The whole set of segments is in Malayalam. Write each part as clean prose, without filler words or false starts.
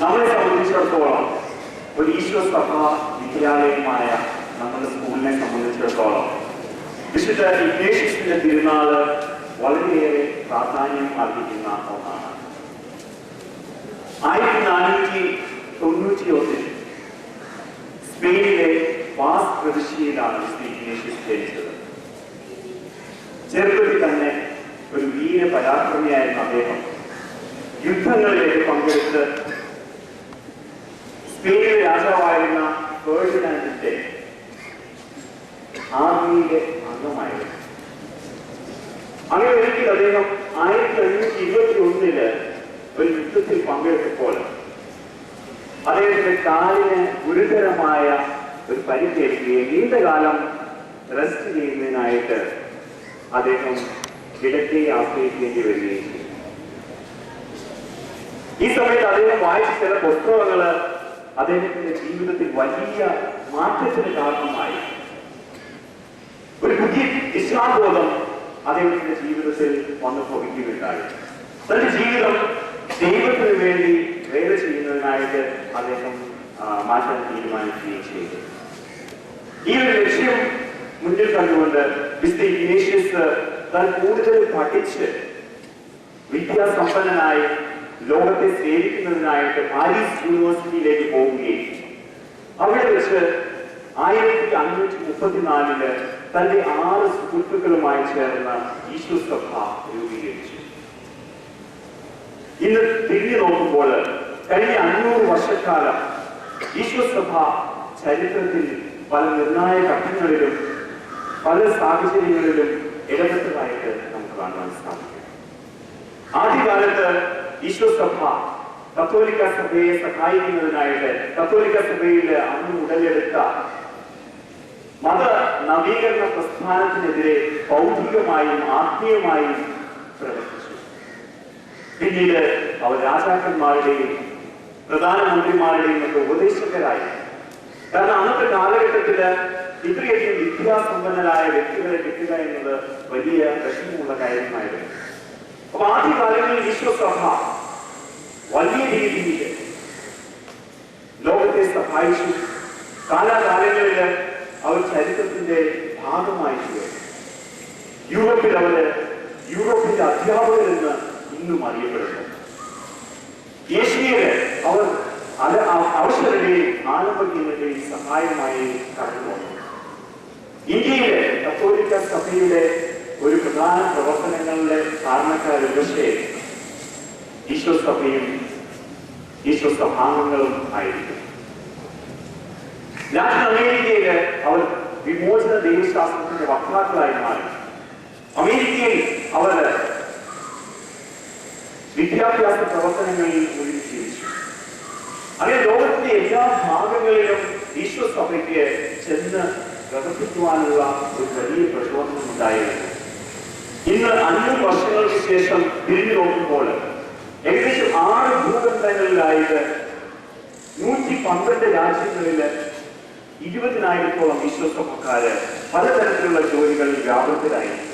നമ്മളെ സംബന്ധിച്ചിടത്തോളം ഒരു ഈശോ സഭ വിദ്യാലയമായ നമ്മുടെ സ്കൂളിനെ സംബന്ധിച്ചിടത്തോളം വിശുദ്ധ ഇഗ്നേഷ്യസിന്റെ തിരുനാള് വളരെയേറെ പ്രാധാന്യം അർഹിക്കുന്ന ഒന്നാണ്. 1491 സ്പെയിനിലെ പാസ് പ്രവിശ്യയിലാണ് വിശുദ്ധ ഇഗ്നേഷ്യസ് ജനിച്ചത്. ചെറുപ്പത്തിൽ തന്നെ ഒരു വീരപരാക്രമിയായിരുന്ന അദ്ദേഹം യുദ്ധങ്ങളിലേക്ക് പങ്കെടുത്ത് സ്പെയിനിലെ രാജാവായിരുന്ന ഫെർഡിനാൻഡിന്റെ ആർമിയിലെ അംഗമായിരുന്നു. അങ്ങനെ ഒരിക്കൽ അദ്ദേഹം 1521 ഒരു യുദ്ധത്തിൽ പങ്കെടുത്തപ്പോൾ അദ്ദേഹത്തിന്റെ കാലിന് ഗുരുതരമായ ഒരു പരിക്കേൽക്കുകയും നീണ്ടകാലം റെസ്റ്റ് ചെയ്യുന്നതിനായിട്ട് അദ്ദേഹം കിടക്കയെ ആശ്രയിക്കേണ്ടി വരികയും ചെയ്തു. ഈ സമയത്ത് അദ്ദേഹം വായിച്ച ചില പുസ്തകങ്ങള് അദ്ദേഹത്തിന്റെ ജീവിതത്തിൽ വലിയ മാറ്റത്തിന് കാരണമായി. ഒരു പുതിയ ദിശാബോധം അദ്ദേഹത്തിന്റെ ജീവിതത്തിൽ വന്നു ഭവിക്കുകയുണ്ടായി. തന്റെ ജീവിതം ദൈവത്തിന് വേണ്ടി വേല ചെയ്യുന്നതിനായിട്ട് അദ്ദേഹം മാറ്റാൻ തീരുമാനിക്കുകയും ചെയ്തു. ഈ ഒരു ലക്ഷ്യം മുന്നിൽ കണ്ടുകൊണ്ട് വിശുദ്ധ ഇഗ്നേഷ്യസ് താൻ കൂടുതൽ പഠിച്ച് വിദ്യാസമ്പന്നനായി ലോകത്തെ സേവിക്കുന്നതിനായിട്ട് പാരീസ് യൂണിവേഴ്സിറ്റിയിലേക്ക് പോവുകയും അവിടെ വെച്ച് 1534 തന്റെ 6 സുഹൃത്തുക്കളുമായി ചേർന്ന് ഈശോ സഭ രൂപീകരിച്ചു. ഇന്ന് തിരിഞ്ഞു നോക്കുമ്പോൾ കഴിഞ്ഞ 500 വർഷക്കാലം ഈശോ സഭ ചരിത്രത്തിൽ പല നിർണായക ഘട്ടങ്ങളിലും പല സാഹചര്യങ്ങളിലും ഇടപെട്ടതായിട്ട് നമുക്ക് കാണാൻ സാധിക്കും. ആദ്യകാലത്ത് ഈശോ സഭ കത്തോലിക്ക സഭയെ സഹായിക്കുന്നതിനായിട്ട് കത്തോലിക്ക സഭയിൽ അന്ന് ഉടലെടുത്ത മത നവീകരണ പ്രസ്ഥാനത്തിനെതിരെ ബൗദ്ധികമായും ആത്മീയമായും പ്രവർത്തിച്ചു. പിന്നീട് അവർ രാജാക്കന്മാരുടെയും പ്രധാനമന്ത്രിമാരുടെയും ഒക്കെ ഉപദേശകരായി. കാരണം അന്നത്തെ കാലഘട്ടത്തില് ഇത്രയധികം വിദ്യാസമ്പന്നരായ വ്യക്തികളെ കിട്ടുക എന്നത് വലിയ വിഷമമുള്ള കാര്യമായിരുന്നു. അപ്പൊ ആദ്യകാലങ്ങളിൽ ഈശോ സഭ വലിയ രീതിയിൽ ലോകത്തെ സഹായിച്ചു. കാലാകാലങ്ങളിൽ അവർ ചരിത്രത്തിന്റെ ഭാഗമായി തീർന്നു. യൂറോപ്പിൽ യൂറോപ്പിന്റെ അധ്യാപകരെന്ന് ഇന്നും അറിയപ്പെടുന്നു. ഏഷ്യയില് അവർ അവസരങ്ങളുടെയും ആലംബങ്ങളുടെയും സഹായമായി കടന്നു വന്നു. ഇന്ത്യയിലെ കത്തോലിക്ക സഭയുടെ ഒരു പ്രധാന പ്രവർത്തനങ്ങളുടെ കാരണക്കാരും പക്ഷേ ഈശോ സഭയും ഈശോ സഭാംഗങ്ങളും ആയിരിക്കും. ലാറ്റിൻ അമേരിക്കയില് അവർ വിമോചന ദൈവശാസ്ത്രത്തിന്റെ വക്താക്കളായി മാറി. അമേരിക്കയിൽ അവർ വിദ്യാഭ്യാസ പ്രവർത്തനങ്ങളിൽ മുഴുകിച്ചു. അങ്ങനെ ലോകത്തിന്റെ എല്ലാ ഭാഗങ്ങളിലും ഈശോ സഭയ്ക്ക് ചെന്ന് പ്രവർത്തിക്കുവാനുള്ള ഒരു വലിയ പ്രചോദനം ഉണ്ടായിരുന്നു. ഇന്ന് 500 വർഷങ്ങൾക്ക് ശേഷം തിരിഞ്ഞു നോക്കുമ്പോൾ ഏകദേശം 6 ഭൂഖണ്ഡങ്ങളിലായിട്ട് 112 രാജ്യങ്ങളില് 20,000-ഓളം ഈശോ സഭക്കാര് പലതരത്തിലുള്ള ജോലികളിൽ വ്യാപൃതരായിരിക്കും.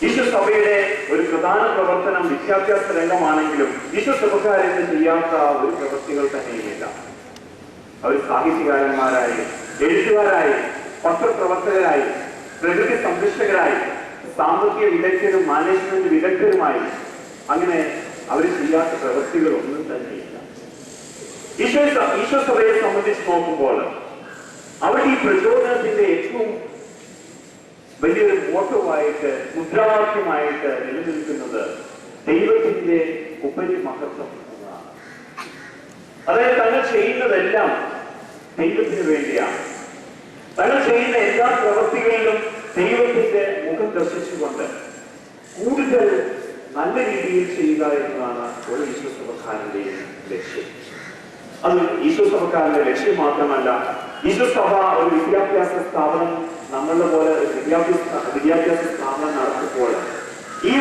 ഈശോ സഭയുടെ ഒരു പ്രധാന പ്രവർത്തനം വിദ്യാഭ്യാസ രംഗമാണെങ്കിലും ഈശോ സഭക്കാരെന്ന് ചെയ്യാത്ത ഒരു പ്രവൃത്തികൾ തന്നെയില്ല. അവർ സാഹിത്യകാരന്മാരായി, എഴുത്തുകാരായി, പത്രപ്രവർത്തകരായി, പ്രകൃതി സംരക്ഷകരായി, സാമ്പത്തിക വിദഗ്ധരും മാനേജ്മെന്റ് വിദഗ്ധരുമായി അങ്ങനെ അവർ ചെയ്യാത്ത പ്രവൃത്തികൾ ഒന്നും തന്നെയില്ല. ഈശോ സഭയെ സംബന്ധിച്ച് നോക്കുമ്പോൾ അവിടെ ഈ പ്രചോദനത്തിന്റെ ഏറ്റവും വലിയൊരു മോട്ടോവായിട്ട് മുദ്രാവാക്യമായിട്ട് നിലനിൽക്കുന്നത് ദൈവത്തിന്റെ ഉപരി മഹത്വം എന്നതാണ്. അതായത് തങ്ങൾ ചെയ്യുന്നതെല്ലാം ദൈവത്തിന് വേണ്ടിയാണ്. തങ്ങൾ ചെയ്യുന്ന എല്ലാ പ്രവൃത്തികളിലും ദൈവത്തിന്റെ മുഖം ദർശിച്ചുകൊണ്ട് കൂടുതൽ നല്ല രീതിയിൽ ചെയ്യുക എന്നതാണ് ഒരു ഈശോ സഭക്കാരന്റെയും ലക്ഷ്യം. അത് ഈശോ സഭക്കാരന്റെ ലക്ഷ്യം മാത്രമല്ല, ഈശോ സഭ ഒരു വിദ്യാഭ്യാസ സ്ഥാപനം നമ്മളുടെ പോലെ വിദ്യാഭ്യാസ സ്ഥാപനം നടത്തുമ്പോൾ ഈ